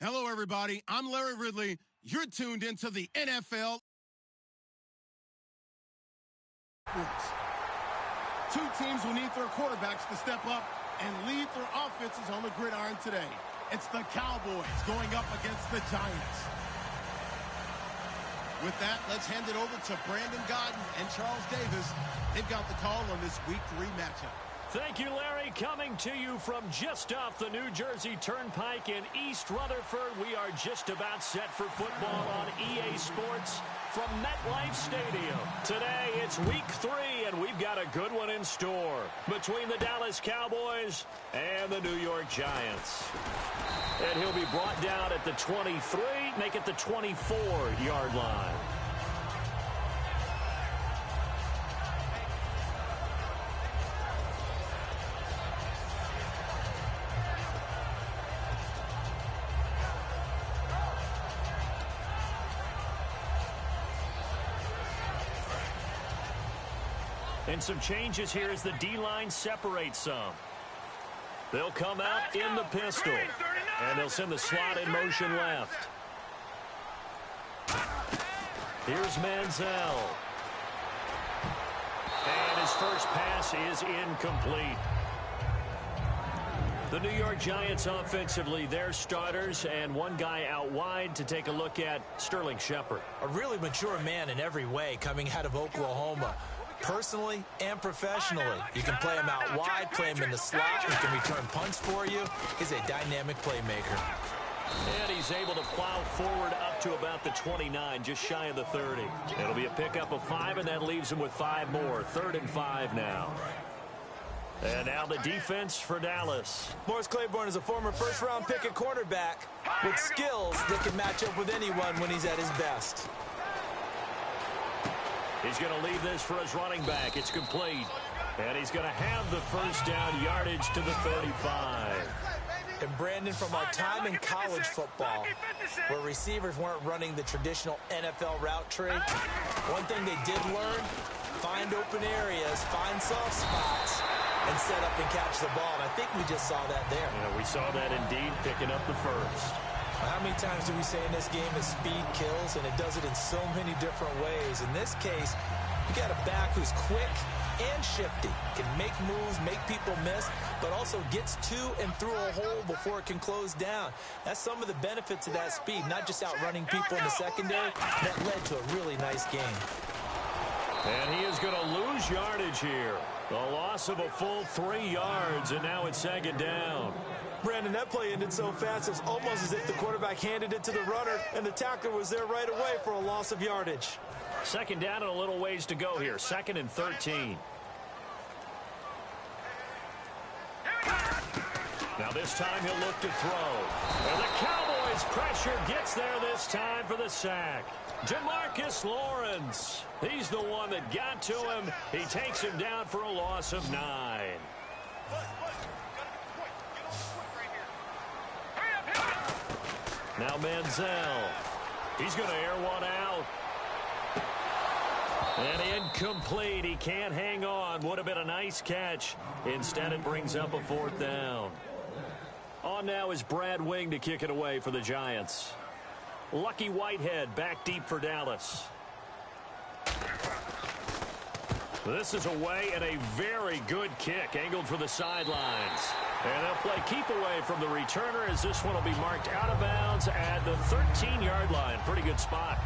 Hello, everybody. I'm Larry Ridley. You're tuned into the NFL. Two teams will need their quarterbacks to step up and lead their offenses on the gridiron today. It's the Cowboys going up against the Giants. With that, let's hand it over to Brandon Godden and Charles Davis. They've got the call on this Week 3 matchup. Thank you, Larry. Coming to you from just off the New Jersey Turnpike in East Rutherford. We are just about set for football on EA Sports from MetLife Stadium. Today, it's Week 3, and we've got a good one in store between the Dallas Cowboys and the New York Giants. And he'll be brought down at the 23, make it the 24-yard line. And some changes here as the D-line separates some. They'll come out in the pistol. And they'll send the slot in motion left. Here's Manziel. And his first pass is incomplete. The New York Giants offensively, their starters, and one guy out wide to take a look at, Sterling Shepard. A really mature man in every way coming out of Oklahoma. Personally and professionally, you can play him out wide, play him in the slot, he can return punts for you. He's a dynamic playmaker. And he's able to plow forward up to about the 29, just shy of the 30. It'll be a pickup of 5, and that leaves him with 5 more. 3rd and 5 now. And now the defense for Dallas. Morris Claiborne is a former first-round pick at cornerback with skills that can match up with anyone when he's at his best. He's going to leave this for his running back. It's complete. And he's going to have the first down, yardage to the 35. And Brandon, from our time in college football, where receivers weren't running the traditional NFL route tree, one thing they did learn, find open areas, find soft spots, and set up and catch the ball. And I think we just saw that there. Yeah, we saw that indeed, picking up the first. How many times do we say in this game that speed kills, and it does it in so many different ways? In this case, you got a back who's quick and shifty, can make moves, make people miss, but also gets to and through a hole before it can close down. That's some of the benefits of that speed, not just outrunning people in the secondary. That led to a really nice game. And he is going to lose yardage here. The loss of a full 3 yards, and now it's 2nd down. Brandon, that play ended so fast, it's almost as if the quarterback handed it to the runner, and the tackler was there right away for a loss of yardage. 2nd down and a little ways to go here. 2nd and 13. Now this time he'll look to throw. And the Cowboys pressure gets there this time for the sack. Demarcus Lawrence. He's the one that got to him. He takes him down for a loss of 9. Now Manziel. He's going to air one out. And incomplete. He can't hang on. Would have been a nice catch. Instead, it brings up a 4th down. On now is Brad Wing to kick it away for the Giants. Lucky Whitehead back deep for Dallas. This is away and a very good kick angled for the sidelines. And they'll play keep away from the returner as this one will be marked out of bounds at the 13-yard line. Pretty good spot.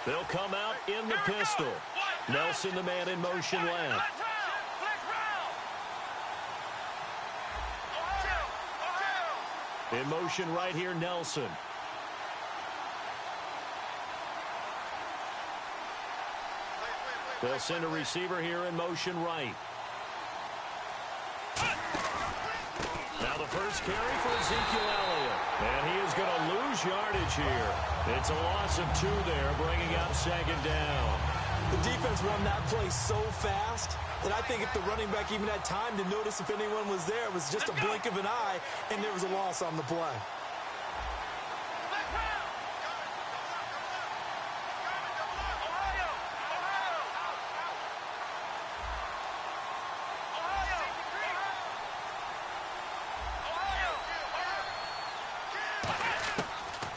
They'll come out in the pistol. Nelson, the man in motion left. In motion right here, Nelson. They'll send a receiver here in motion right. Now the first carry for Ezekiel Elliott. And he is going to lose yardage here. It's a loss of 2 there, bringing up 2nd down. The defense won that play so fast that I think if the running back even had time to notice if anyone was there, it was just a blink of an eye, and there was a loss on the play.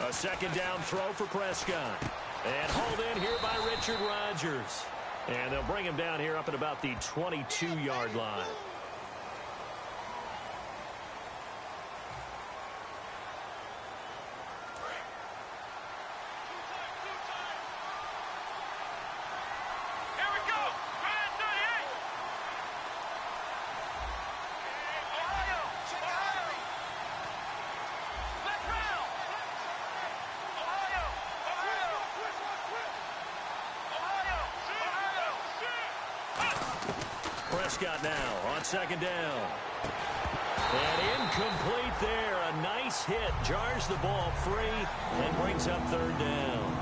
A second down throw for Prescott. And hauled in here by Richard Rodgers. And they'll bring him down here up at about the 22-yard line. Prescott now on second down. And incomplete there. A nice hit. Jars the ball free and brings up third down.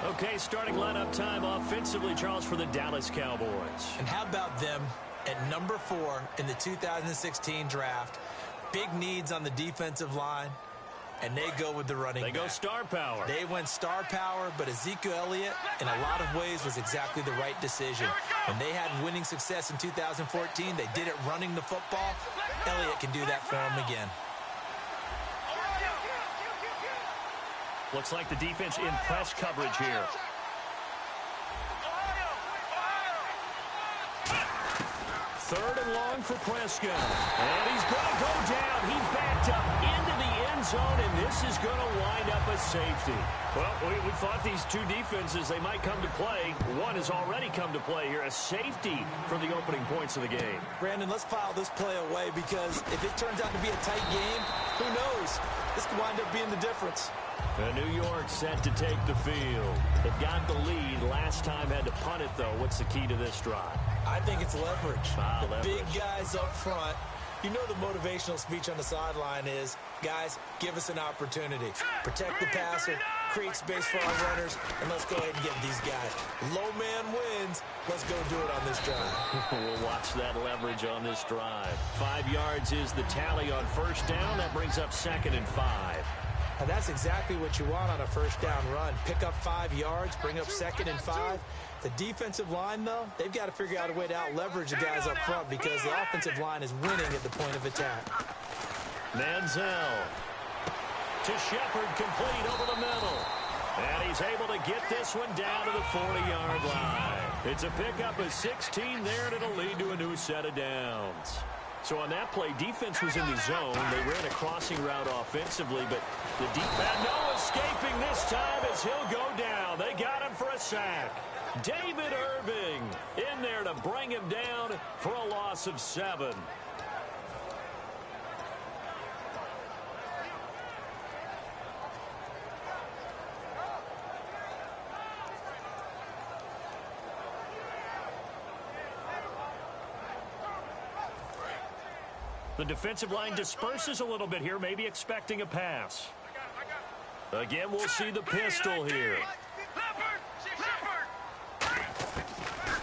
Okay, starting lineup time offensively, Charles, for the Dallas Cowboys. And how about them at number 4 in the 2016 draft? Big needs on the defensive line. And they go with the running back. They go star power. They went star power, but Ezekiel Elliott, in a lot of ways, was exactly the right decision. When they had winning success in 2014, they did it running the football. Elliott can do that for them again. Looks like the defense in press coverage here. Third and long for Prescott. And he's going to go down. He's backed up into the end zone, and this is going to wind up a safety. Well, we thought these two defenses, they might come to play. One has already come to play here. A safety for the opening points of the game. Brandon, let's file this play away because if it turns out to be a tight game, who knows? This could wind up being the difference. New York set to take the field. They've got the lead. Last time had to punt it, though. What's the key to this drive? I think it's leverage. Leverage. Big guys up front. You know the motivational speech on the sideline is, guys, give us an opportunity. Protect the passer, create space for our runners, and let's go ahead and get these guys. Low man wins. Let's go do it on this drive. We'll watch that leverage on this drive. 5 yards is the tally on first down. That brings up 2nd and 5. And that's exactly what you want on a first down run. Pick up 5 yards, bring up 2nd and 5. The defensive line, though, they've got to figure out a way to out-leverage the guys up front because the offensive line is winning at the point of attack. Manziel to Shepard, complete over the middle. And he's able to get this one down to the 40-yard line. It's a pickup of 16 there, and it'll lead to a new set of downs. So on that play, defense was in the zone. They ran a crossing route offensively, but the deep man, no escaping this time as he'll go down. They got him for a sack. David Irving in there to bring him down for a loss of 7. The defensive line disperses a little bit here, maybe expecting a pass. Again, we'll see the pistol here.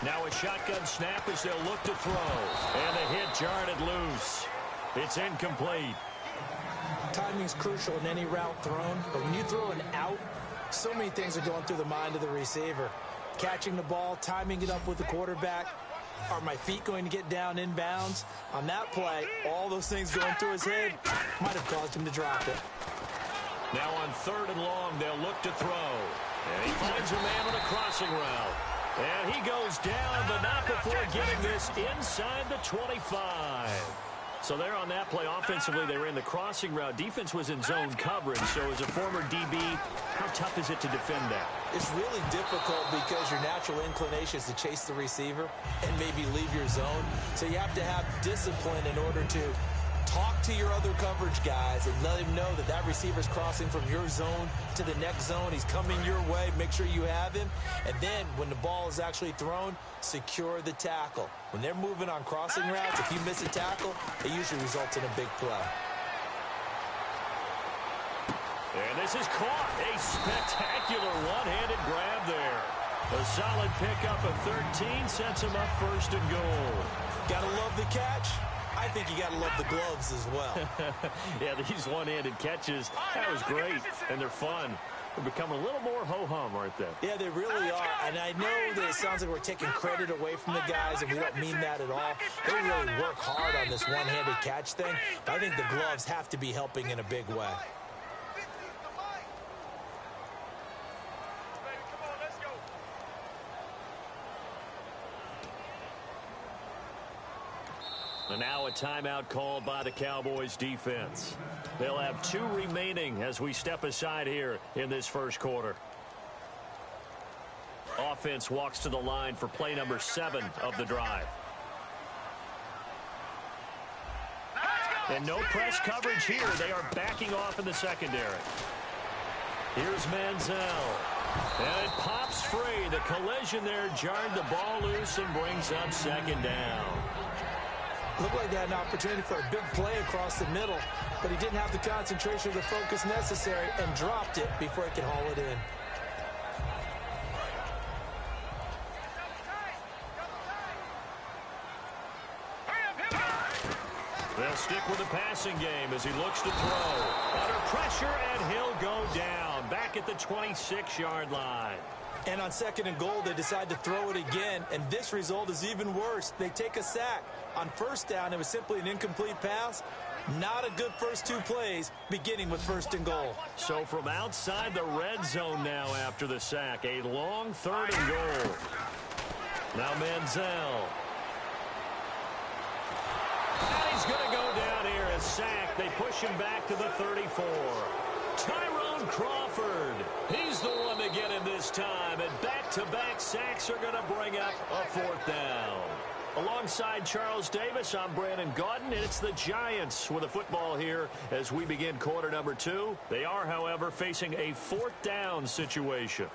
Now a shotgun snap as they'll look to throw. And the hit jarred it loose. It's incomplete. Timing's crucial in any route thrown, but when you throw an out, so many things are going through the mind of the receiver. Catching the ball, timing it up with the quarterback. Are my feet going to get down inbounds? On that play, all those things going through his head might have caused him to drop it. Now on 3rd and long, they'll look to throw. And he finds a man on a crossing route. And he goes down, but not before getting this inside the 25. So there on that play, offensively, they ran the crossing route. Defense was in zone coverage. So as a former DB, how tough is it to defend that? It's really difficult because your natural inclination is to chase the receiver and maybe leave your zone. So you have to have discipline in order to talk to your other coverage guys and let him know that that receiver's crossing from your zone to the next zone. He's coming your way. Make sure you have him. And then when the ball is actually thrown, secure the tackle. When they're moving on crossing routes, if you miss a tackle, it usually results in a big play. And this is caught. A spectacular one-handed grab there. A solid pickup of 13 sets him up first and goal. Gotta love the catch. I think you gotta love the gloves as well. Yeah, these one-handed catches, that was great, and they're fun. They're becoming a little more ho-hum, aren't they? Yeah, they really are. And I know that it sounds like we're taking credit away from the guys, and we don't mean that at all. They really work hard on this one-handed catch thing. But I think the gloves have to be helping in a big way. And now a timeout called by the Cowboys defense. They'll have 2 remaining as we step aside here in this first quarter. Offense walks to the line for play number 7 of the drive. And no press coverage here. They are backing off in the secondary. Here's Manziel. And it pops free. The collision there jarred the ball loose and brings up second down. Looked like they had an opportunity for a big play across the middle, but he didn't have the concentration or the focus necessary and dropped it before he could haul it in. They'll stick with the passing game as he looks to throw. Under pressure, and he'll go down. Back at the 26-yard line. And on 2nd and goal, they decide to throw it again, and this result is even worse. They take a sack. On 1st down, it was simply an incomplete pass. Not a good first 2 plays, beginning with 1st and goal. So from outside the red zone now after the sack, a long 3rd and goal. Now Manziel. And he's going to go down here as sacked. They push him back to the 34. Tyrone Crawford. He's the one to get him this time. And back-to-back sacks are going to bring up a 4th down. Alongside Charles Davis, I'm Brandon Gaudin, and it's the Giants with a football here as we begin quarter number 2. They are, however, facing a 4th down situation.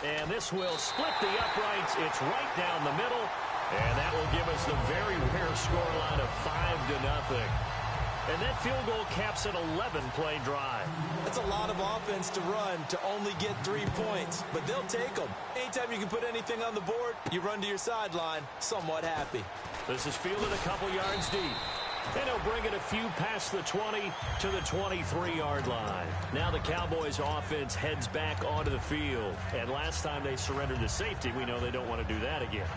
And this will split the uprights. It's right down the middle, and that will give us the very rare scoreline of 5-0. And that field goal caps an 11-play drive. That's a lot of offense to run to only get 3 points, but they'll take them. Anytime you can put anything on the board, you run to your sideline somewhat happy. This is fielded a couple yards deep. And he'll bring it a few past the 20 to the 23-yard line. Now the Cowboys offense heads back onto the field. And last time they surrendered to safety, we know they don't want to do that again.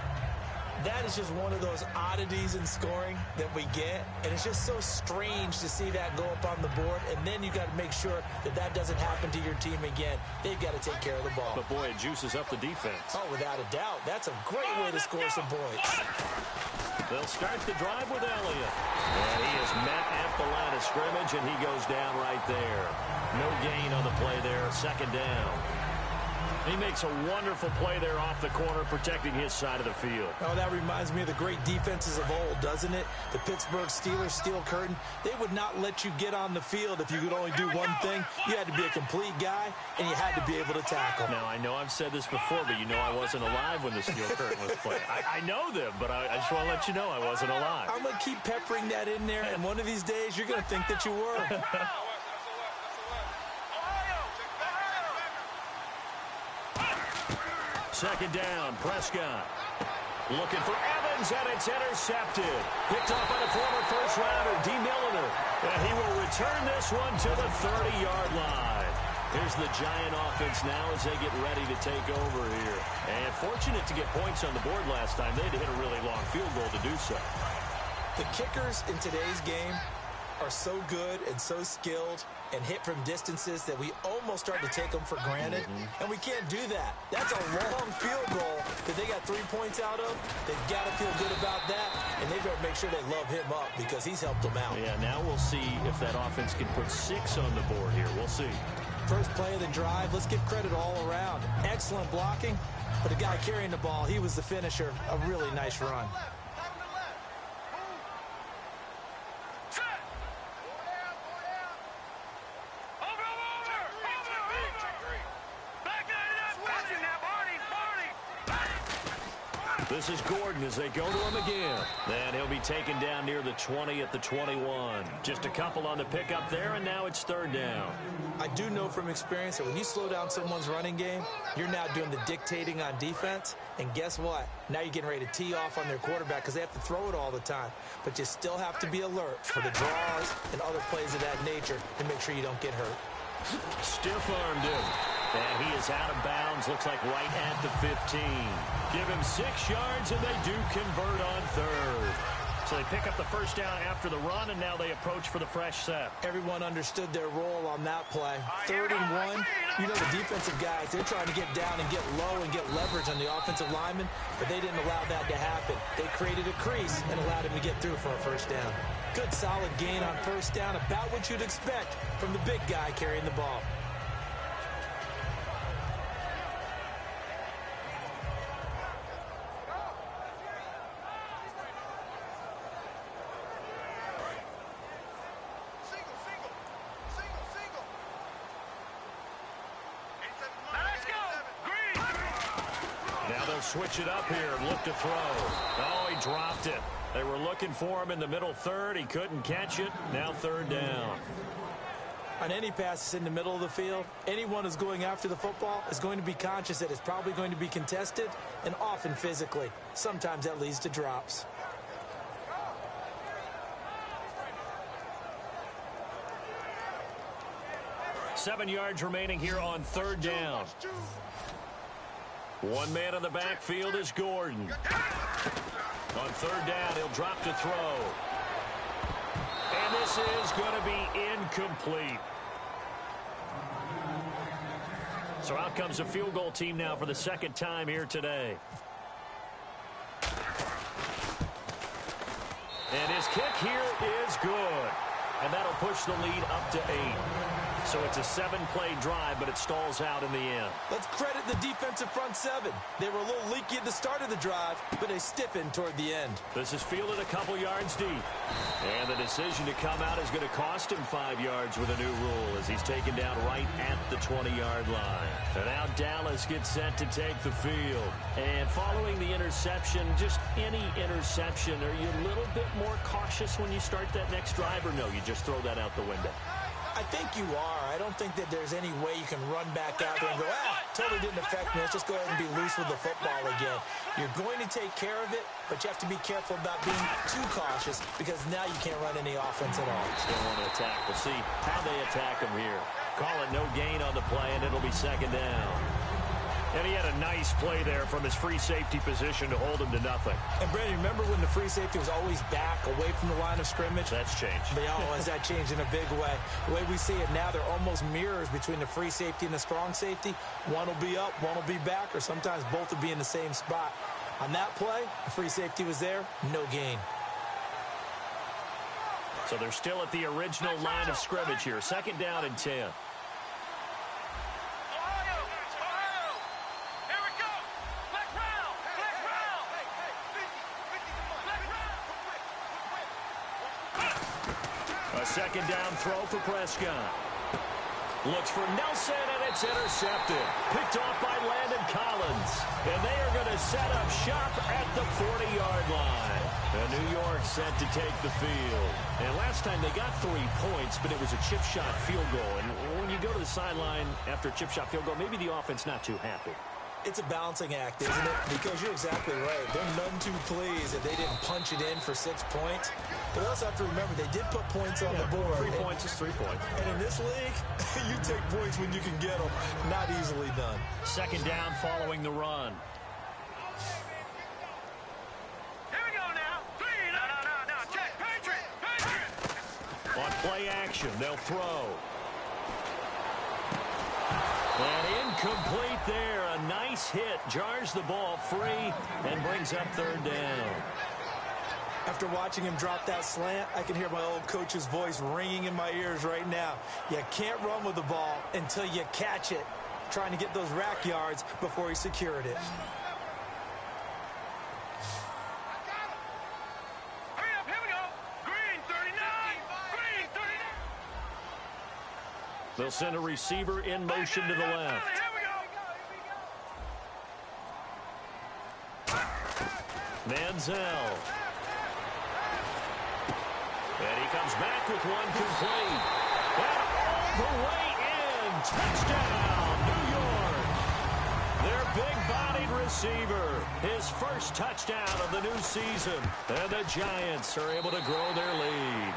That is just one of those oddities in scoring that we get, and it's just so strange to see that go up on the board, and then you got to make sure that that doesn't happen to your team again. They've got to take care of the ball. But, boy, it juices up the defense. Oh, without a doubt. That's a great way to score some points. They'll start the drive with Elliott. And he is met at the line of scrimmage, and he goes down right there. No gain on the play there, 2nd down. He makes a wonderful play there off the corner, protecting his side of the field. Oh, that reminds me of the great defenses of old, doesn't it? The Pittsburgh Steelers steel curtain. They would not let you get on the field if you could only do one thing. You had to be a complete guy, and you had to be able to tackle. Now, I know I've said this before, but you know I wasn't alive when the steel curtain was played. I know them, but I just want to let you know I wasn't alive. I'm going to keep peppering that in there, and one of these days you're going to think that you were. 2nd down, Prescott. Looking for Evans, and it's intercepted. Picked up by the former first-rounder, D. Milliner. And he will return this one to the 30-yard line. Here's the Giant offense now as they get ready to take over here. And fortunate to get points on the board last time. They had to hit a really long field goal to do so. The kickers in today's game are so good and so skilled and hit from distances that we almost start to take them for granted, and we can't do that. That's a long field goal that they got 3 points out of. They've got to feel good about that, and they've got to make sure they love him up because he's helped them out. Yeah, now we'll see if that offense can put 6 on the board here. We'll see. First play of the drive, let's give credit all around. Excellent blocking, but the guy carrying the ball, he was the finisher. A really nice run. This is Gordon as they go to him again. And he'll be taken down near the 20 at the 21. Just a couple on the pickup there, and now it's third down. I do know from experience that when you slow down someone's running game, you're now doing the dictating on defense. And guess what? Now you're getting ready to tee off on their quarterback because they have to throw it all the time. But you still have to be alert for the draws and other plays of that nature to make sure you don't get hurt. Stiff-armed him. And he is out of bounds, looks like right at the 15. Give him 6 yards, and they do convert on third. So they pick up the first down after the run, and now they approach for the fresh set. Everyone understood their role on that play. 3rd and 1, you know the defensive guys, they're trying to get down and get low and get leverage on the offensive lineman, but they didn't allow that to happen. They created a crease and allowed him to get through for a first down. Good, solid gain on first down, about what you'd expect from the big guy carrying the ball. Switch it up here and look to throw. Oh, he dropped it. They were looking for him in the middle third. He couldn't catch it. Now third down. On any passes in the middle of the field, anyone who's going after the football is going to be conscious that it's probably going to be contested and often physically. Sometimes that leads to drops. Seven yards remaining here on third down. One man in the backfield is Gordon. On third down, he'll drop to throw. And this is going to be incomplete. So out comes the field goal team now for the second time here today. And his kick here is good. And that'll push the lead up to 8. So it's a 7-play drive, but it stalls out in the end. Let's credit the defensive front 7. They were a little leaky at the start of the drive, but they stiffened toward the end. This is fielded a couple yards deep. And the decision to come out is going to cost him 5 yards with a new rule as he's taken down right at the 20-yard line. And now Dallas gets set to take the field. And following the interception, just any interception, are you a little bit more cautious when you start that next drive, or no, you just throw that out the window? I think you are. I don't think that there's any way you can run back out there and go, totally didn't affect me. Let's just go ahead and be loose with the football again. You're going to take care of it, but you have to be careful about being too cautious because now you can't run any offense at all. Still want to attack. We'll see how they attack him here. Call it no gain on the play, and it'll be second down. And he had a nice play there from his free safety position to hold him to nothing. And, Brandon, remember when the free safety was always back, away from the line of scrimmage? That's changed. Has that changed in a big way? The way we see it now, they're almost mirrors between the free safety and the strong safety. One will be up, one will be back, or sometimes both will be in the same spot. On that play, the free safety was there, no gain. So they're still at the original line of scrimmage here. Second down and 10. Second down throw for Prescott. Looks for Nelson, and it's intercepted. Picked off by Landon Collins. And they are going to set up shop at the 40-yard line. And New York set to take the field. And last time they got 3 points, but it was a chip shot field goal. And when you go to the sideline after a chip shot field goal, maybe the offense not too happy. It's a balancing act, isn't it? Because you're exactly right. They're none too pleased that they didn't punch it in for 6 points. But also have to remember, they did put points on the board. 3 points is 3 points. And in this league, you take points when you can get them. Not easily done. Second down following the run. Here we go now. 3. No. Check. Patriot. On play action, they'll throw. And incomplete there. A nice hit. Jars the ball free and brings up third down. After watching him drop that slant, I can hear my old coach's voice ringing in my ears right now. You can't run with the ball until you catch it. Trying to get those rack yards before he secured it. Hurry up, here we go. Green 39. Green 39. They'll send a receiver in motion to the left. Here we go. Manziel. And he comes back with one complete. And all the way in. Touchdown, New York. Their big-bodied receiver. His first touchdown of the new season. And the Giants are able to grow their lead.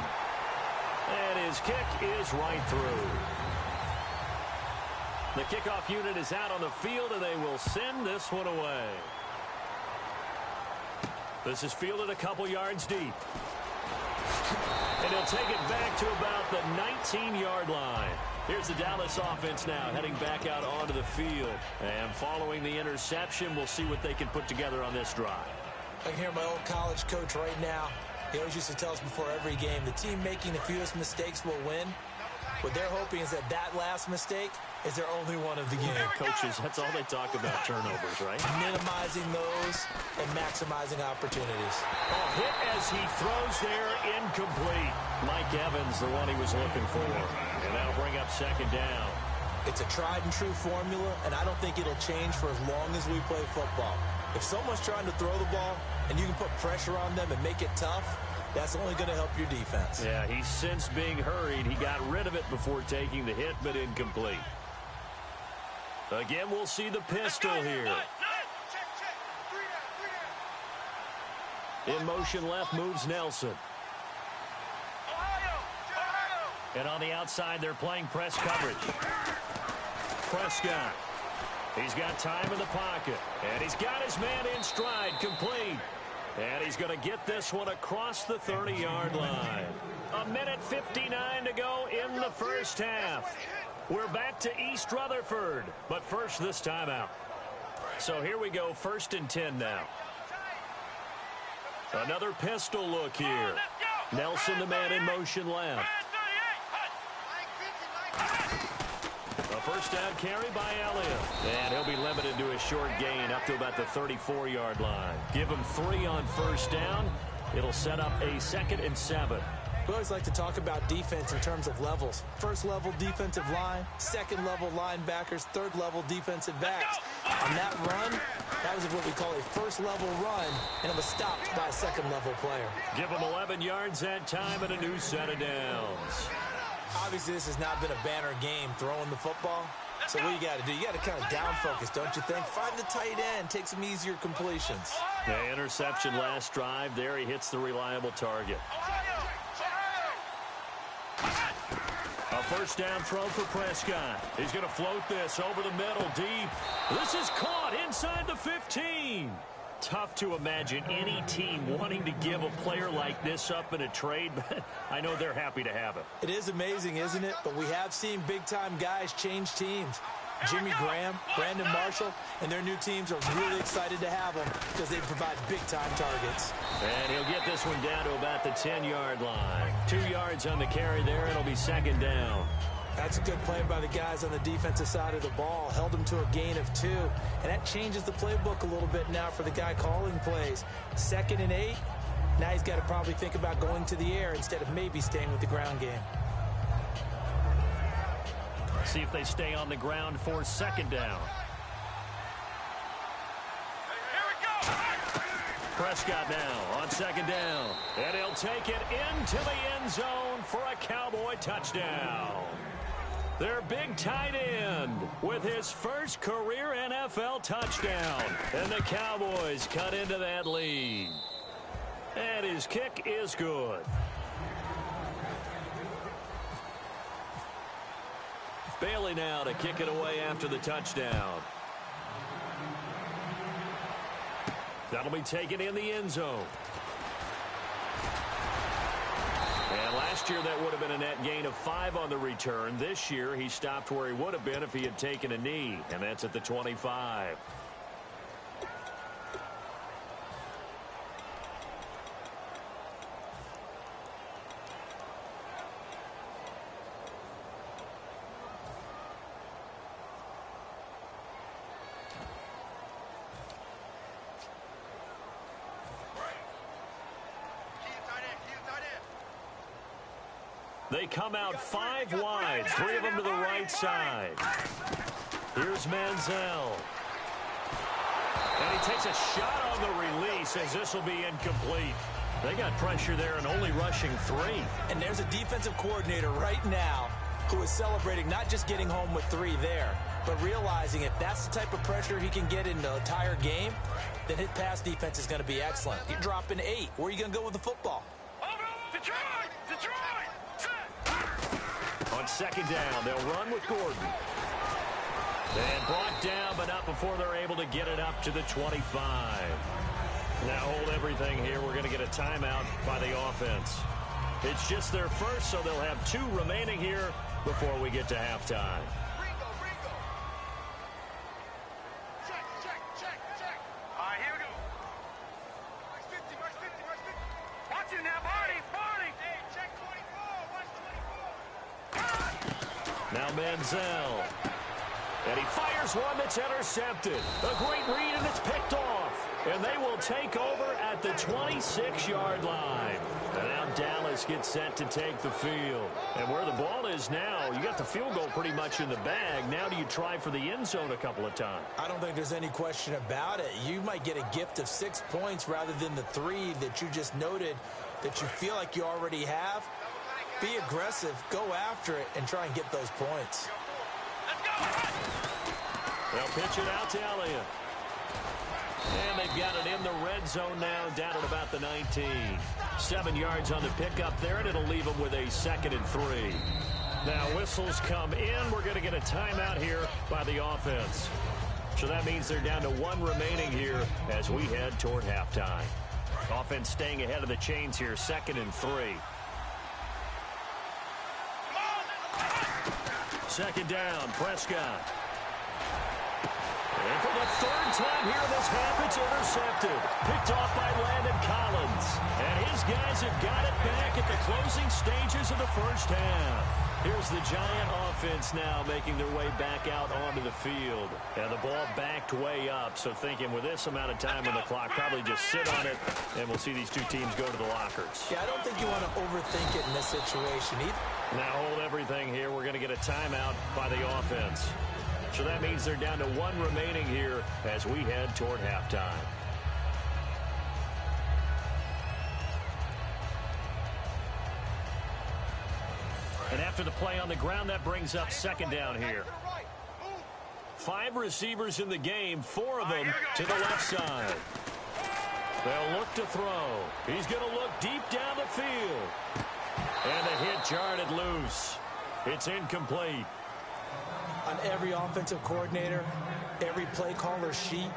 And his kick is right through. The kickoff unit is out on the field, and they will send this one away. This is fielded a couple yards deep. And he'll take it back to about the 19-yard line. Here's the Dallas offense now heading back out onto the field. And following the interception, we'll see what they can put together on this drive. I can hear my old college coach right now. He always used to tell us before every game, the team making the fewest mistakes will win. What they're hoping is that that last mistake is their only one of the game. Coaches, that's all they talk about, turnovers, right? Minimizing those and maximizing opportunities. Oh, hit as he throws there, incomplete. Mike Evans, the one he was looking for. And that'll bring up second down. It's a tried-and-true formula, and I don't think it'll change for as long as we play football. If someone's trying to throw the ball and you can put pressure on them and make it tough, that's only going to help your defense. Yeah, he's since being hurried. He got rid of it before taking the hit, but incomplete. Again, we'll see the pistol here. In motion left moves Nelson. And on the outside, they're playing press coverage. Prescott. He's got time in the pocket. And he's got his man in stride, complete. And he's going to get this one across the 30-yard line. 1:59 to go in the first half. We're back to East Rutherford, but first this time out. So here we go, 1st and 10 now. Another pistol look here. Nelson, the man in motion left. A first down carry by Elliott. And he'll be limited to a short gain up to about the 34-yard line. Give him 3 on first down. It'll set up a 2nd and 7. We always like to talk about defense in terms of levels. First level defensive line, second level linebackers, third level defensive backs. On that run, that was what we call a first level run, and it was stopped by a second level player. Give him 11 yards that time and a new set of downs. Obviously, this has not been a banner game throwing the football. So what you got to do, you got to kind of down focus, don't you think? Find the tight end, take some easier completions. The interception last drive. There he hits the reliable target. A first down throw for Prescott. He's going to float this over the middle deep. This is caught inside the 15. Tough to imagine any team wanting to give a player like this up in a trade, but I know they're happy to have it. It is amazing, isn't it? But we have seen big-time guys change teams. Jimmy Graham, Brandon Marshall, and their new teams are really excited to have them because they provide big-time targets. And he'll get this one down to about the 10-yard line. 2 yards on the carry there. It'll be second down. That's a good play by the guys on the defensive side of the ball. Held them to a gain of 2. And that changes the playbook a little bit now for the guy calling plays. 2nd and 8. Now he's got to probably think about going to the air instead of maybe staying with the ground game. See if they stay on the ground for second down. Here we go. Prescott now on second down. And he'll take it into the end zone for a Cowboy touchdown. Their big tight end with his first career NFL touchdown. And the Cowboys cut into that lead. And his kick is good. Bailey now to kick it away after the touchdown. That'll be taken in the end zone. And last year that would have been a net gain of 5 on the return. This year he stopped where he would have been if he had taken a knee, and that's at the 25. They come out 5 wide, 3 of them to the right side. Here's Manziel. And he takes a shot on the release as this will be incomplete. They got pressure there and only rushing 3. And there's a defensive coordinator right now who is celebrating not just getting home with 3 there, but realizing if that's the type of pressure he can get in the entire game, then his pass defense is going to be excellent. You're dropping 8. Where are you going to go with the football? Detroit! Detroit! On second down, they'll run with Gordon. And brought down, but not before they're able to get it up to the 25. Now hold everything here. We're going to get a timeout by the offense. It's just their first, so they'll have 2 remaining here before we get to halftime. Check. All right, here we go. Watch it now, Barney. Hey, check 24. Watch 24. Now Manziel. And he fires one that's intercepted. A great read, and it's picked off. And they will take over at the 26-yard line. And now Dallas gets set to take the field. And where the ball is now, you got the field goal pretty much in the bag. Now do you try for the end zone a couple of times? I don't think there's any question about it. You might get a gift of 6 points rather than the 3 that you just noted that you feel like you already have. Be aggressive, go after it, and try and get those points. They'll pitch it out to Elliott. And they've got it in the red zone now, down at about the 19. 7 yards on the pickup there, and it'll leave them with a 2nd and 3. Now whistles come in. We're going to get a timeout here by the offense. So that means they're down to 1 remaining here as we head toward halftime. Offense staying ahead of the chains here, 2nd and 3. 2nd down, Prescott. And for the 3rd time here this half, it's intercepted. Picked off by Landon Collins. And his guys have got it back at the closing stages of the first half. Here's the Giant offense now making their way back out onto the field. And the ball backed way up, so thinking with this amount of time on the clock, probably just sit on it, and we'll see these 2 teams go to the lockers. Yeah, I don't think you want to overthink it in this situation either. Now hold everything here. We're going to get a timeout by the offense. So that means they're down to 1 remaining here as we head toward halftime. And after the play on the ground, that brings up 2nd down here. 5 receivers in the game, 4 of them to the left side. They'll look to throw. He's going to look deep down the field. And the hit jarred it loose. It's incomplete. On every offensive coordinator, every play caller sheet,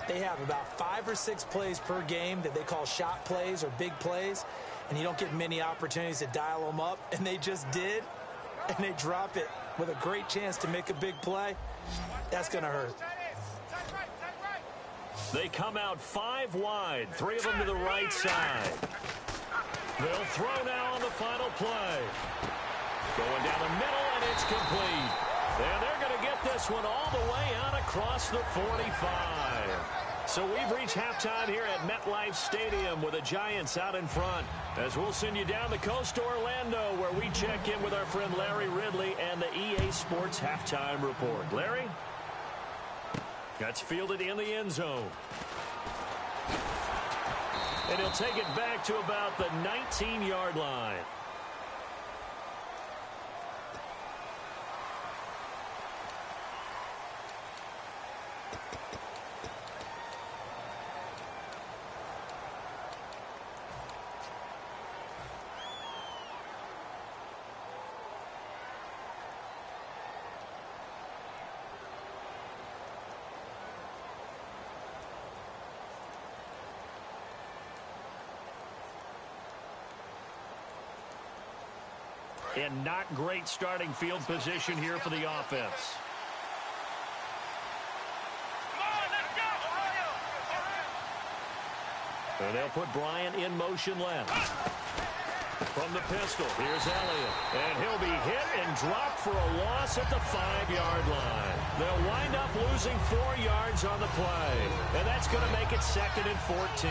they have about 5 or 6 plays per game that they call shot plays or big plays, and you don't get many opportunities to dial them up, and they just did, and they drop it with a great chance to make a big play. That's going to hurt. They come out 5 wide, 3 of them to the right side. They'll throw now on the final play. Going down the middle, and it's complete. And they're going to get this one all the way out across the 45. So we've reached halftime here at MetLife Stadium with the Giants out in front. As we'll send you down the coast to Orlando, where we check in with our friend Larry Ridley and the EA Sports Halftime Report. Larry? That's fielded in the end zone. And he'll take it back to about the 19-yard line. And not great starting field position here for the offense. And they'll put Bryant in motion left. From the pistol, here's Elliott. And he'll be hit and dropped for a loss at the 5-yard line. They'll wind up losing 4 yards on the play. And that's going to make it 2nd and 14.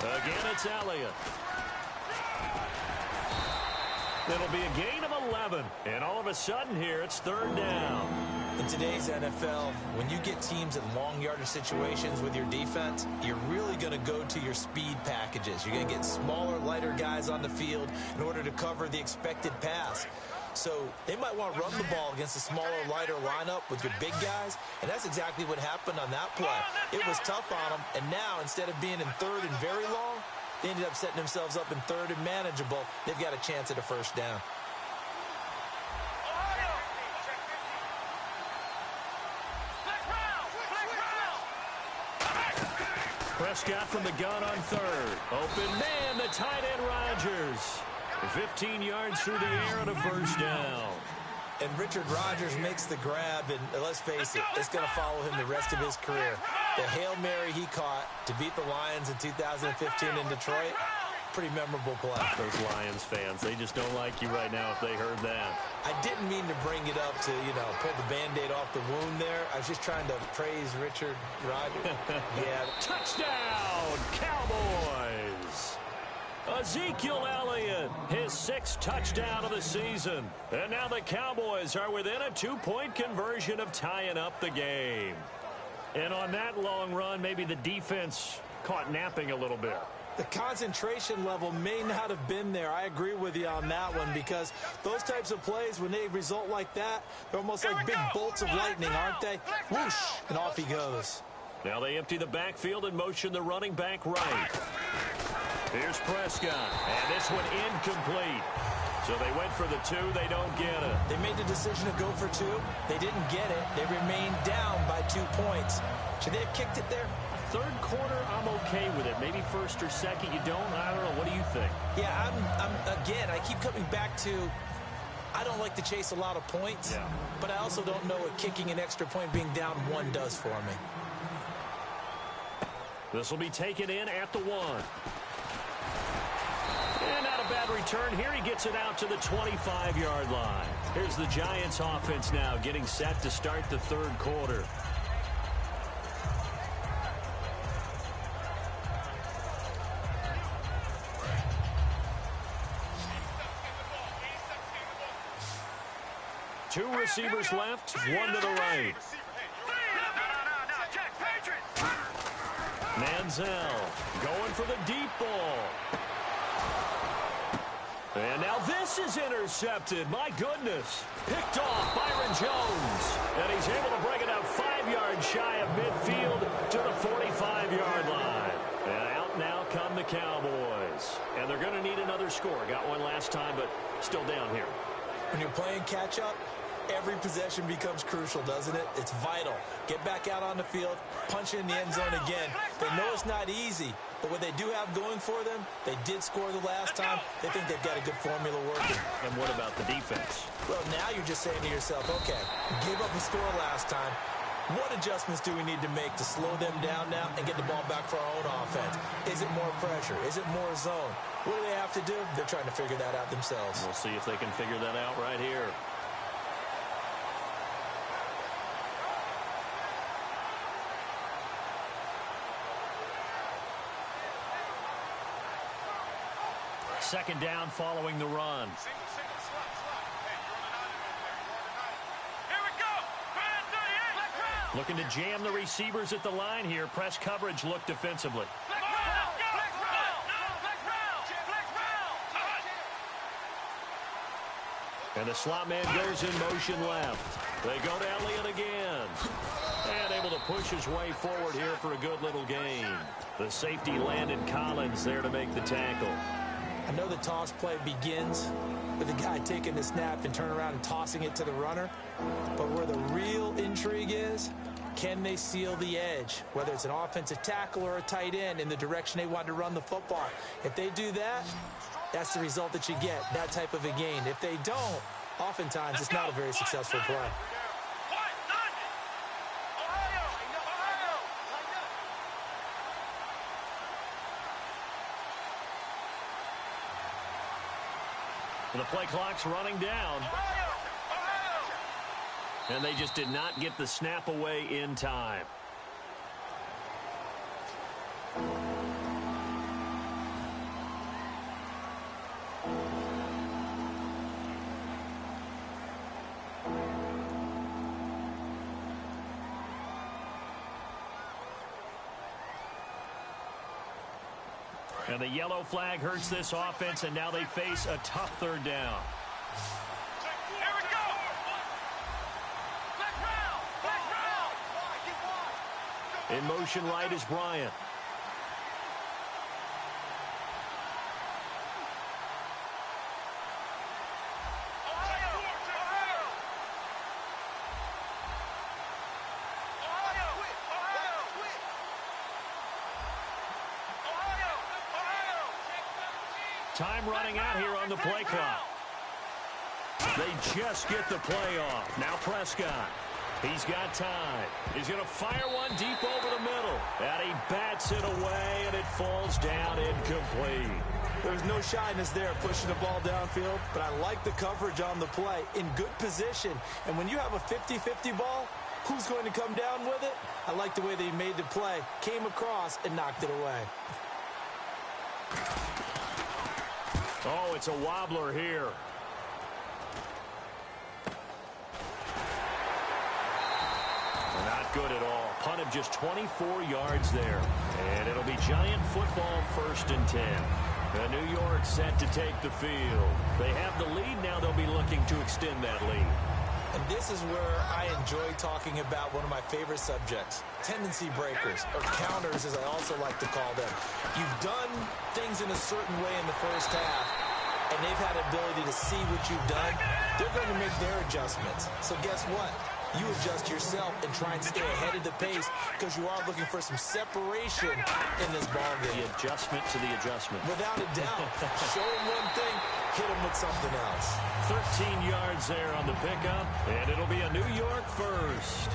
Again, it's Elliott. It'll be a gain of 11. And all of a sudden here, it's third down. In today's NFL, when you get teams in long yardage situations with your defense, you're really going to go to your speed packages. You're going to get smaller, lighter guys on the field in order to cover the expected pass. So they might want to run the ball against a smaller, lighter lineup with your big guys, and that's exactly what happened on that play. It was tough on them, and now instead of being in third and very long, they ended up setting themselves up in third and manageable. They've got a chance at a first down. Prescott from the gun on third. Open man, the tight end Rodgers. 15 yards through the air and a first down. And Richard Rodgers makes the grab, and let's face it, it's going to follow him the rest of his career. The Hail Mary he caught to beat the Lions in 2015 in Detroit, pretty memorable play. Those Lions fans, they just don't like you right now if they heard that. I didn't mean to bring it up to, pull the Band-Aid off the wound there. I was just trying to praise Richard Rodgers. Yeah. Touchdown, Cowboys! Ezekiel Elliott, his 6th touchdown of the season. And now the Cowboys are within a 2-point conversion of tying up the game. And on that long run, maybe the defense caught napping a little bit. The concentration level may not have been there. I agree with you on that one, because those types of plays, when they result like that, they're almost like big bolts of lightning, aren't they? Whoosh, and off he goes. Now they empty the backfield and motion the running back right. Here's Prescott, and this one incomplete. So they went for the 2, they don't get it. They made the decision to go for 2. They didn't get it. They remained down by 2 points. Should they have kicked it there? Third quarter, I'm okay with it. Maybe first or second, you don't. I don't know. What do you think? Yeah, again, I keep coming back to, I don't like to chase a lot of points, but I also don't know what kicking an extra point being down 1 does for me. This will be taken in at the 1. And not a bad return here. He gets it out to the 25-yard line. Here's the Giants offense now getting set to start the third quarter. Two receivers left, one to the right. Manziel going for the deep ball. And now this is intercepted. My goodness. Picked off Byron Jones. And he's able to bring it out 5 yards shy of midfield to the 45-yard line. And out now come the Cowboys. And they're going to need another score. Got one last time, but still down here. When you're playing catch-up, every possession becomes crucial, doesn't it? It's vital. Get back out on the field, punch in the end zone again. They know it's not easy, but what they do have going for them, they did score the last time. They think they've got a good formula working. And what about the defense? Well, now you're just saying to yourself, okay, give up a score last time. What adjustments do we need to make to slow them down now and get the ball back for our own offense? Is it more pressure? Is it more zone? What do they have to do? They're trying to figure that out themselves. We'll see if they can figure that out right here. Second down following the run. Looking to jam the receivers at the line here. Press coverage look defensively. And the slot man goes in motion left. They go to Elliott again. And able to push his way forward here for a good little gain. The safety Landon Collins there to make the tackle. I know the toss play begins with the guy taking the snap and turn around and tossing it to the runner. But where the real intrigue is, can they seal the edge, whether it's an offensive tackle or a tight end, in the direction they want to run the football? If they do that, that's the result that you get, that type of a gain. If they don't, oftentimes it's not a very successful play. The play clock's running down. And they just did not get the snap away in time. And the yellow flag hurts this offense, and now they face a tough third down. Here we go. Flex round. Flex round. In motion right is Bryant. Time running out here on the play clock. They just get the play off. Now Prescott. He's got time. He's going to fire one deep over the middle. And he bats it away, and it falls down incomplete. There's no shyness there pushing the ball downfield, but I like the coverage on the play. In good position. And when you have a 50-50 ball, who's going to come down with it? I like the way that he made the play, came across, and knocked it away. Oh, it's a wobbler here. Not good at all. Punt of just 24 yards there. And it'll be Giant football 1st and 10. New York set to take the field. They have the lead now. They'll be looking to extend that lead. And this is where I enjoy talking about one of my favorite subjects, tendency breakers, or counters as I also like to call them. You've done things in a certain way in the first half, and they've had the ability to see what you've done. They're going to make their adjustments. So guess what? You adjust yourself and try and stay ahead of the pace because you are looking for some separation in this ball game. The adjustment to the adjustment. Without a doubt. Show them one thing, hit them with something else. 13 yards there on the pickup, and it'll be a New York first.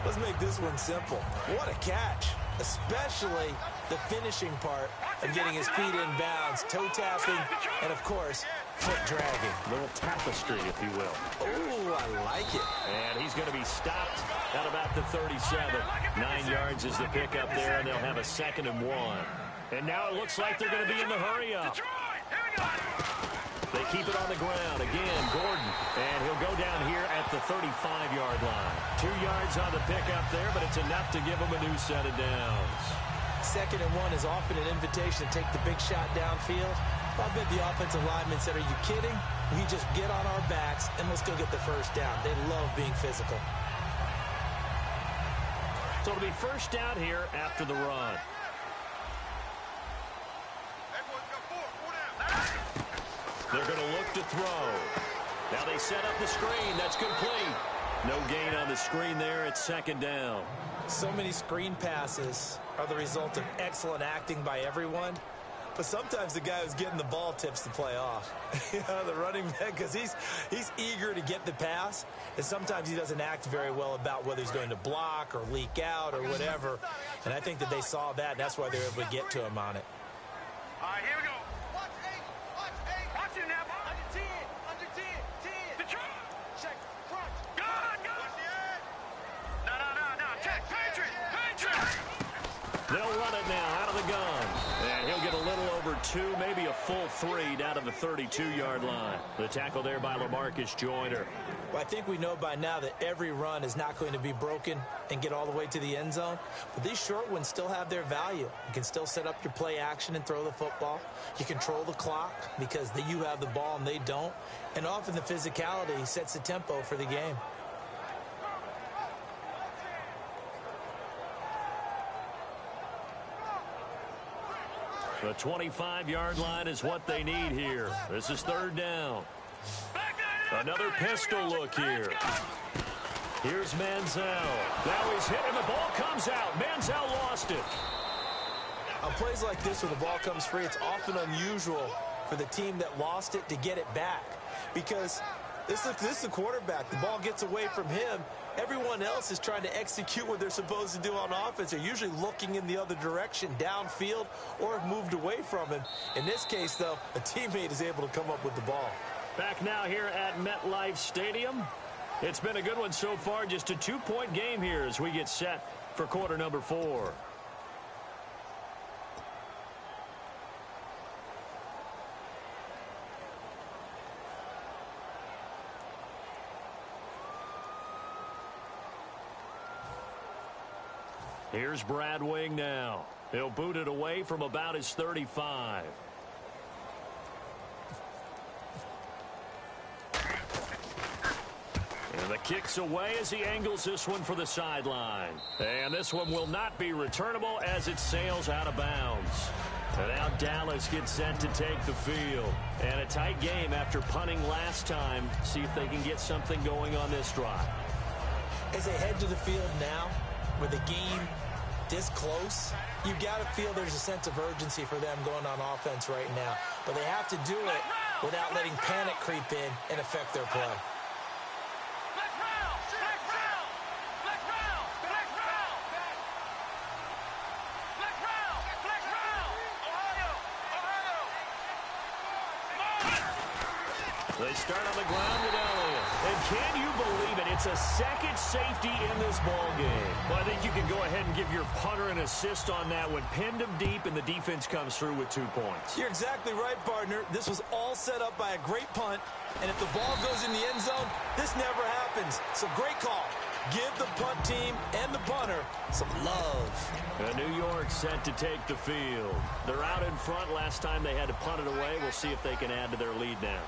Let's make this one simple. What a catch, especially the finishing part of getting his feet in bounds, toe tapping, and of course, foot dragging. A little tapestry, if you will. Oh, I like it. And he's going to be stopped at about the 37. 9 yards is the pickup there, and they'll have a 2nd and 1. And now it looks like they're going to be in the hurry up. They keep it on the ground. Again, Gordon. And he'll go down here at the 35-yard line. 2 yards on the pickup there, but it's enough to give them a new set of downs. 2nd and 1 is often an invitation to take the big shot downfield. I bet the offensive lineman said, are you kidding? We just get on our backs and let's go get the first down. They love being physical. So it'll be first down here after the run. They're going to look to throw. Now they set up the screen. That's complete. No gain on the screen there. It's 2nd down. So many screen passes are the result of excellent acting by everyone. But sometimes the guy who's getting the ball tips the play off. The running back, because he's eager to get the pass. And sometimes he doesn't act very well about whether he's going to block or leak out or whatever. And I think that they saw that, and that's why they were able to get to him on it. All right, here we go. Watch 8. Watch 8. Watch him now. Under 10. Under 10. 10. The truck. Check. Front. Good. Good. Watch the edge. No. Check. Patriot. Patriot. They'll run it now out of the gun. And he'll get a little over 2, maybe a full 3 down to the 32-yard line. The tackle there by LaMarcus Joyner. Well, I think we know by now that every run is not going to be broken and get all the way to the end zone. But these short ones still have their value. You can still set up your play action and throw the football. You control the clock because you have the ball and they don't. And often the physicality sets the tempo for the game. The 25-yard line is what they need here. This is 3rd down. Another pistol look here. Here's Manziel. Now he's hit and the ball comes out. Manziel lost it. On plays like this when the ball comes free, it's often unusual for the team that lost it to get it back. Because this is the quarterback. The ball gets away from him. Everyone else is trying to execute what they're supposed to do on offense. They're usually looking in the other direction, downfield, or have moved away from him. In this case, though, a teammate is able to come up with the ball. Back now here at MetLife Stadium. It's been a good one so far. Just a 2-point game here as we get set for quarter number 4. Here's Brad Wing now. He'll boot it away from about his 35. And the kick's away as he angles this one for the sideline. And this one will not be returnable as it sails out of bounds. And now Dallas gets set to take the field. And a tight game after punting last time. See if they can get something going on this drive. As they head to the field now, with the game this close, you've got to feel there's a sense of urgency for them going on offense right now. But they have to do it without letting panic creep in and affect their play. They start on the ground with Elliott. And can you believe it? It's a second safety in this ball game. Well, I think you can go ahead and give your punter an assist on that one. Pinned him deep, and the defense comes through with 2 points. You're exactly right, partner. This was all set up by a great punt. And if the ball goes in the end zone, this never happens. So great call. Give the punt team and the punter some love. And New York set to take the field. They're out in front. Last time they had to punt it away. We'll see if they can add to their lead now.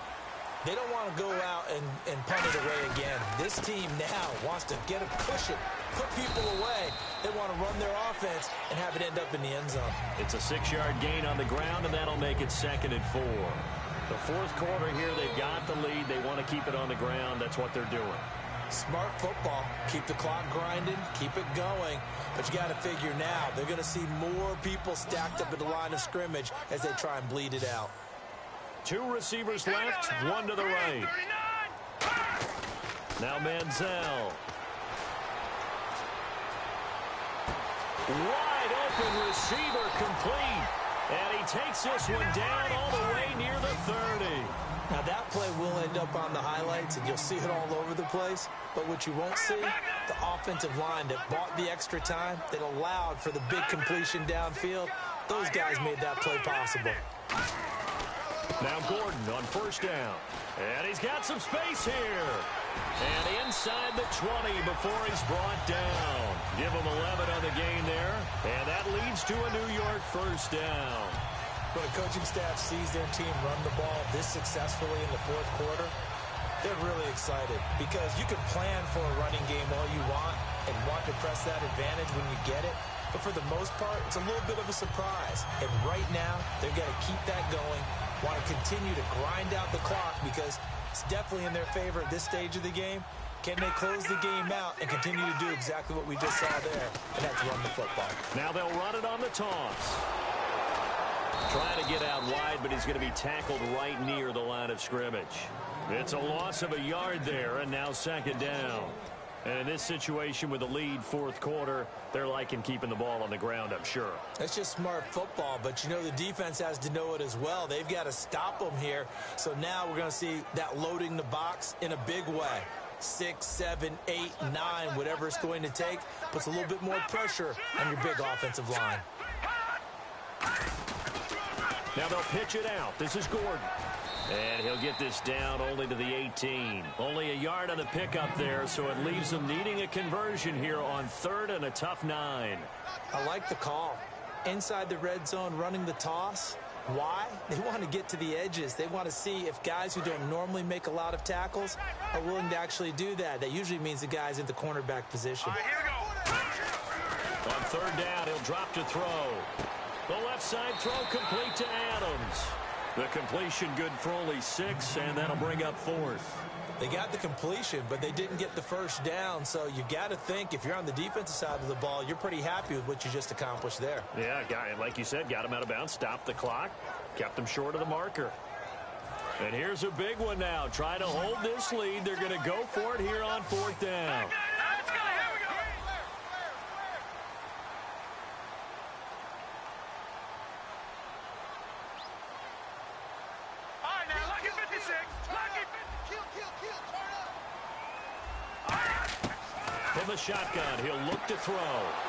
They don't want to go out and punt it away again. This team now wants to get a cushion, put people away. They want to run their offense and have it end up in the end zone. It's a 6-yard gain on the ground, and that'll make it 2nd and 4. The fourth quarter here, they've got the lead. They want to keep it on the ground. That's what they're doing. Smart football. Keep the clock grinding. Keep it going. But you got to figure now, they're going to see more people stacked up at the line of scrimmage as they try and bleed it out. 2 receivers left, 1 to the right. Now Manziel. Wide open receiver complete. And he takes this one down all the way near the 30. Now that play will end up on the highlights, and you'll see it all over the place. But what you won't see, the offensive line that bought the extra time, that allowed for the big completion downfield, those guys made that play possible. Now Gordon on 1st down. And he's got some space here. And inside the 20 before he's brought down. Give him 11 on the gain there. And that leads to a New York 1st down. When a coaching staff sees their team run the ball this successfully in the fourth quarter, they're really excited. Because you can plan for a running game all you want and want to press that advantage when you get it. But for the most part, it's a little bit of a surprise. And right now, they're going to keep that going. Want to continue to grind out the clock because it's definitely in their favor at this stage of the game. Can they close the game out and continue to do exactly what we just saw there? And that's run the football. Now they'll run it on the toss. Trying to get out wide, but he's going to be tackled right near the line of scrimmage. It's a loss of a yard there, and now 2nd down. And in this situation with the lead fourth quarter, they're liking keeping the ball on the ground, I'm sure. That's just smart football, but you know the defense has to know it as well. They've got to stop them here. So now we're going to see that loading the box in a big way. 6, 7, 8, 9, whatever it's going to take, puts a little bit more pressure on your big offensive line. Now they'll pitch it out. This is Gordon. And he'll get this down only to the 18. Only a yard on the pickup there, so it leaves them needing a conversion here on 3rd and a tough 9. I like the call. Inside the red zone, running the toss. Why? They want to get to the edges. They want to see if guys who don't normally make a lot of tackles are willing to actually do that. That usually means the guy's in the cornerback position. All right, here we go. On 3rd down, he'll drop to throw. The left side throw complete to Adams. The completion good for only 6, and that'll bring up 4th. They got the completion, but they didn't get the 1st down, so you got to think if you're on the defensive side of the ball, you're pretty happy with what you just accomplished there. Yeah, like you said, got him out of bounds, stopped the clock, kept him short of the marker. And here's a big one now. Trying to hold this lead. They're going to go for it here on 4th down. Let's go. Here we go. All right, now, lucky 56. Lucky 50. Kill, turn up. From the shotgun, he'll look to throw.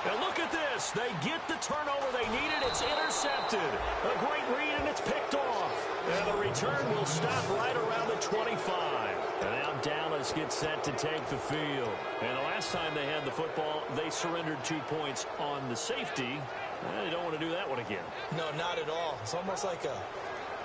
And look at this. They get the turnover they needed. It's intercepted. A great read, and it's picked off. And the return will stop right around the 25. And now Dallas gets set to take the field. And the last time they had the football, they surrendered 2 points on the safety. They don't want to do that one again. No, not at all. It's almost like a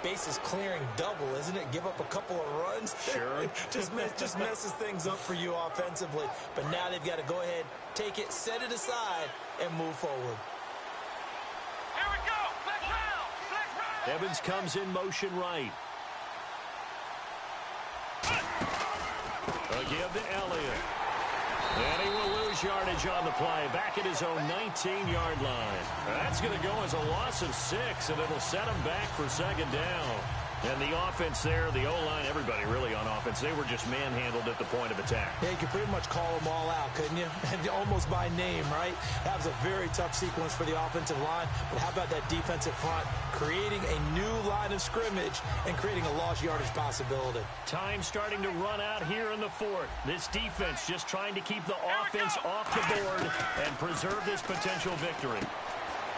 bases clearing double, isn't it? Give up a couple of runs. Sure. just messes things up for you offensively. But now they've got to go ahead, take it, set it aside, and move forward. Here we go. Flex round. Flex round. Evans comes in motion right. A give to Elliott. And he will lose yardage on the play. Back at his own 19-yard line. That's going to go as a loss of 6, and it'll set him back for second down. And the offense there, the O-line, everybody really on offense, they were just manhandled at the point of attack. Yeah, you could pretty much call them all out, couldn't you? And almost by name, right? That was a very tough sequence for the offensive line. But how about that defensive front creating a new line of scrimmage and creating a lost yardage possibility? Time starting to run out here in the fourth. This defense just trying to keep the offense off the board and preserve this potential victory.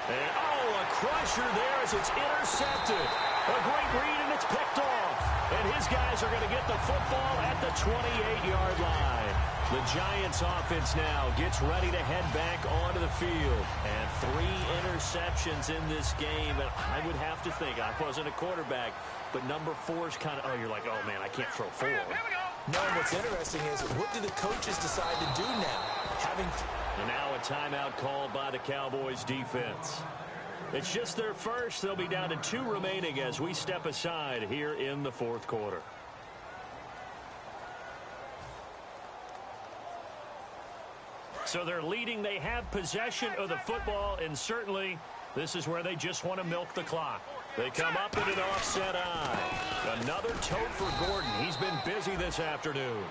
And, a crusher there as it's intercepted. A great read, and it's picked off. And his guys are going to get the football at the 28-yard line. The Giants offense now gets ready to head back onto the field. And 3 interceptions in this game. And I would have to think, I wasn't a quarterback, but number 4 is kind of, you're like, oh, man, I can't throw 4. Here we go. No, what's interesting is, what do the coaches decide to do now? And now a timeout called by the Cowboys defense. It's just their first. They'll be down to 2 remaining as we step aside here in the fourth quarter. So they're leading. They have possession of the football, and certainly this is where they just want to milk the clock. They come up in an offset eye. Another tote for Gordon. He's been busy this afternoon.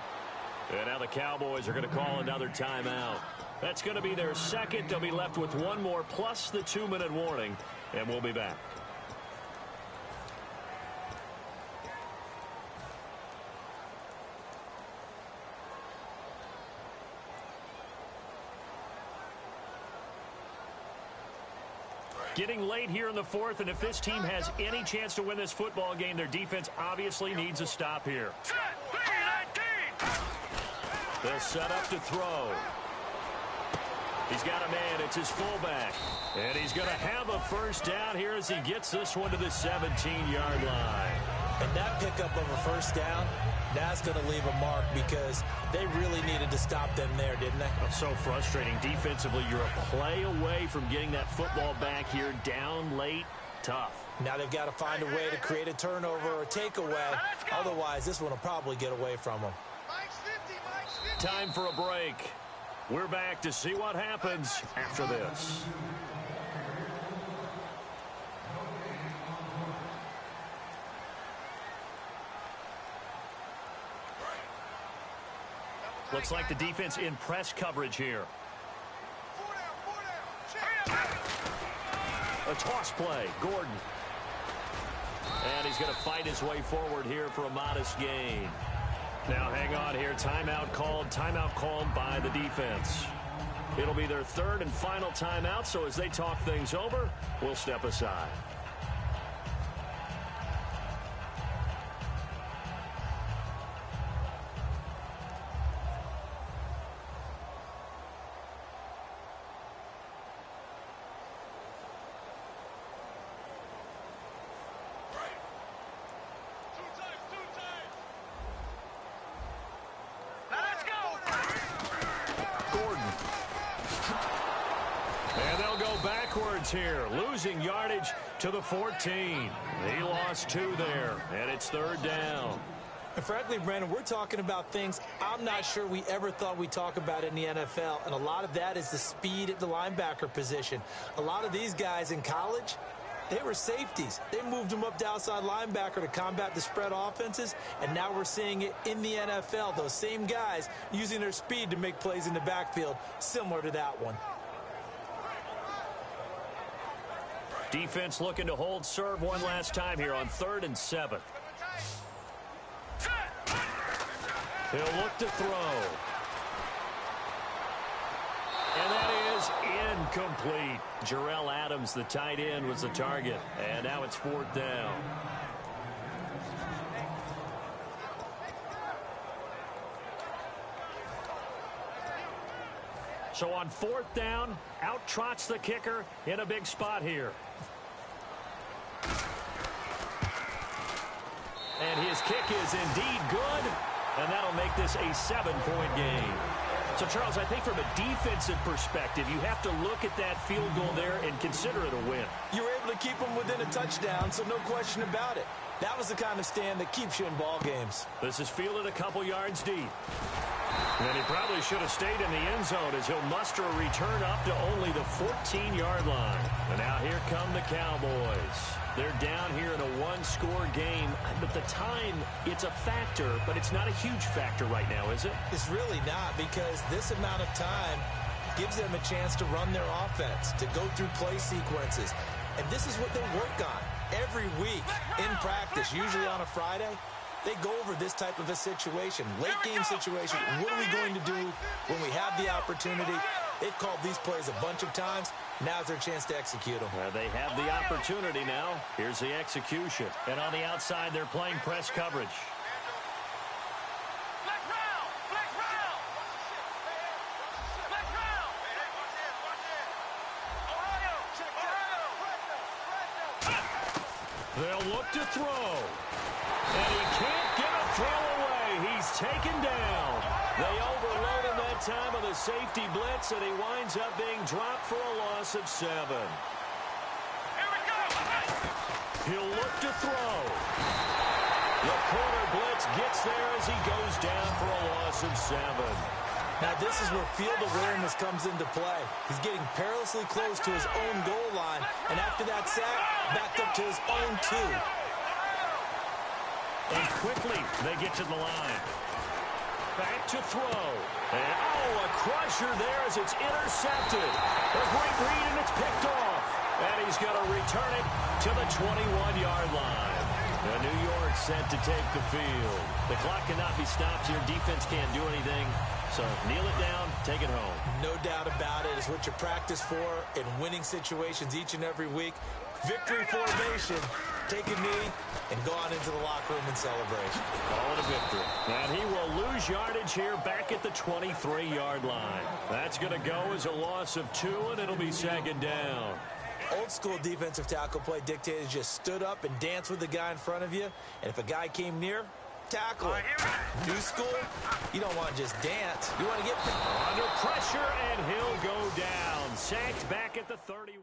And now the Cowboys are going to call another timeout. That's going to be their second. They'll be left with 1 more plus the 2-minute warning, and we'll be back. Getting late here in the fourth, and if this team has any chance to win this football game, their defense obviously needs a stop here. They'll set up to throw. He's got a man. It's his fullback. And he's going to have a first down here as he gets this one to the 17-yard line. And that pickup of a first down, that's going to leave a mark because they really needed to stop them there, didn't they? Oh, so frustrating. Defensively, you're a play away from getting that football back here down late. Tough. Now they've got to find a way to create a turnover or a takeaway. Otherwise, this one will probably get away from them. Time for a break. We're back to see what happens after this. Looks like the defense in press coverage here. A toss play. Gordon. And he's going to fight his way forward here for a modest gain. Now hang on here. Timeout called by the defense. It'll be their third and final timeout, so as they talk things over, we'll step aside. Here, losing yardage to the 14. He lost 2 there, and it's third down. And frankly, Brandon, we're talking about things I'm not sure we ever thought we'd talk about in the NFL, and a lot of that is the speed at the linebacker position. A lot of these guys in college, they were safeties. They moved them up to outside linebacker to combat the spread offenses, and now we're seeing it in the NFL. Those same guys using their speed to make plays in the backfield, similar to that one. Defense looking to hold serve one last time here on 3rd and 7. He'll look to throw. And that is incomplete. Jarrell Adams, the tight end, was the target. And now it's 4th down. So on 4th down, out trots the kicker in a big spot here. And his kick is indeed good, and that'll make this a 7-point game. So, Charles, I think from a defensive perspective, you have to look at that field goal there and consider it a win. You were able to keep them within a touchdown, so no question about it. That was the kind of stand that keeps you in ball games. This is fielded a couple yards deep. And he probably should have stayed in the end zone as he'll muster a return up to only the 14-yard line. And now here come the Cowboys. They're down here in a one-score game. But the time, it's a factor, but it's not a huge factor right now, is it? It's really not, because this amount of time gives them a chance to run their offense, to go through play sequences. And this is what they work on every week in practice, usually on a Friday. They go over this type of a situation, late game situation. What are we going to do when we have the opportunity? They've called these plays a bunch of times. Now's their chance to execute them. They have the opportunity now. Here's the execution. And on the outside, they're playing press coverage. They'll look to throw. And he can't get a throw away. He's taken down. They overload him that time of the safety blitz, and he winds up being dropped for a loss of 7. Here we go. He'll look to throw. The corner blitz gets there as he goes down for a loss of 7. Now, this is where field awareness comes into play. He's getting perilously close to his own goal line, and after that sack, backed up to his own 2. And quickly, they get to the line. Back to throw. And, a crusher there as it's intercepted. A great read, and it's picked off. And he's going to return it to the 21-yard line. And New York set to take the field. The clock cannot be stopped here. Defense can't do anything. So kneel it down, take it home. No doubt about it. It's what you practice for in winning situations each and every week. Victory formation. Take a knee and go on into the locker room and celebrate. Call it a victory. And he will lose yardage here back at the 23-yard line. That's going to go as a loss of 2, and it'll be 2nd down. Old school defensive tackle play dictated just stood up and danced with the guy in front of you. And if a guy came near, tackle him. New school, you don't want to just dance. You want to get under pressure, and he'll go down. Sacked back at the 31.